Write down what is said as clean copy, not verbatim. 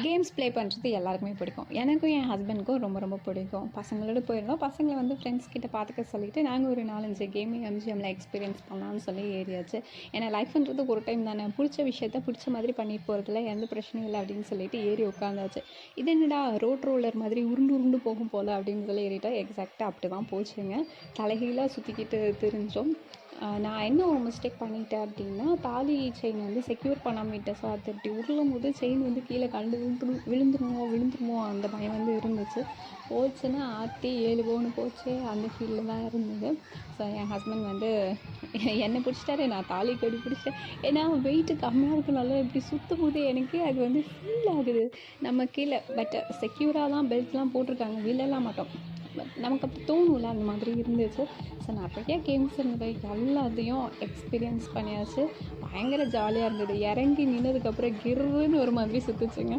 Games play பண்ணுறது எல்லாருக்குமே பிடிக்கும். எனக்கும் என் ஹஸ்பண்டுக்கும் ரொம்ப ரொம்ப பிடிக்கும். பசங்களோடு போயிருந்தோம். பசங்களை வந்து ஃப்ரெண்ட்ஸ் கிட்ட பார்த்துக்க சொல்லிவிட்டு நாங்கள் ஒரு 4-5 கேமிங் எம்ஜிஎம்மில் எக்ஸ்பீரியன்ஸ் பண்ணலான்னு சொல்லி ஏறியாச்சு. ஏன்னா லைஃப்ன்றது ஒரு டைம் தானே, பிடிச்ச விஷயத்த பிடிச்ச மாதிரி பண்ணிட்டு போகிறதுல எந்த பிரச்சனையும் இல்லை அப்படின்னு சொல்லிட்டு ஏறி உட்காந்தாச்சு. இது என்னடா ரோலர் மாதிரி உருண்டு உருண்டு போகும் போல் அப்படின்னு சொல்லி ஏறிட்டா எக்ஸாக்டாக அப்படி தான் போச்சுங்க. தலைகீழாக சுற்றிக்கிட்டு தெரிஞ்சோம். நான் என்ன மிஸ்டேக் பண்ணிட்டேன் அப்படின்னா, தாலி செயின் வந்து செக்யூர் பண்ணாமல் விட்டேன். ஸோ அது அப்படி உருளும் போது செயின் வந்து கீழே கழண்டு விழுந்துருமோ அந்த பயம் வந்து இருந்துச்சு. போச்சுன்னா ஆர்த்தி 7 பவுன் போச்சு, அந்த ஃபீல்டில் தான் இருந்தது. ஸோ என் ஹஸ்பண்ட் வந்து என்னை பிடிச்சிட்டாரு, நான் தாலி கட்டி பிடிச்சிட்டேன். ஏன்னா வெயிட்டு கம்மியாக இருக்கனால இப்படி சுற்றும் போது எனக்கு அது வந்து ஃபீல் ஆகுது. நம்ம கீழே பட் செக்யூராக தான் பெல்ட்லாம் போட்டிருக்காங்க, விழலாம் மாட்டோம். நமக்கு அப்போ தோணும்ல, அந்த மாதிரி இருந்துச்சு. ஸோ நிறைய கேம்ஸ் இருந்தது, எல்லாத்தையும் எக்ஸ்பீரியன்ஸ் பண்ணியாச்சு. பயங்கர ஜாலியாக இருந்தது. இறங்கி நின்னதுக்கப்புறம் கிர்ன்னு ஒரு மாதிரி சுற்றுச்சுங்க.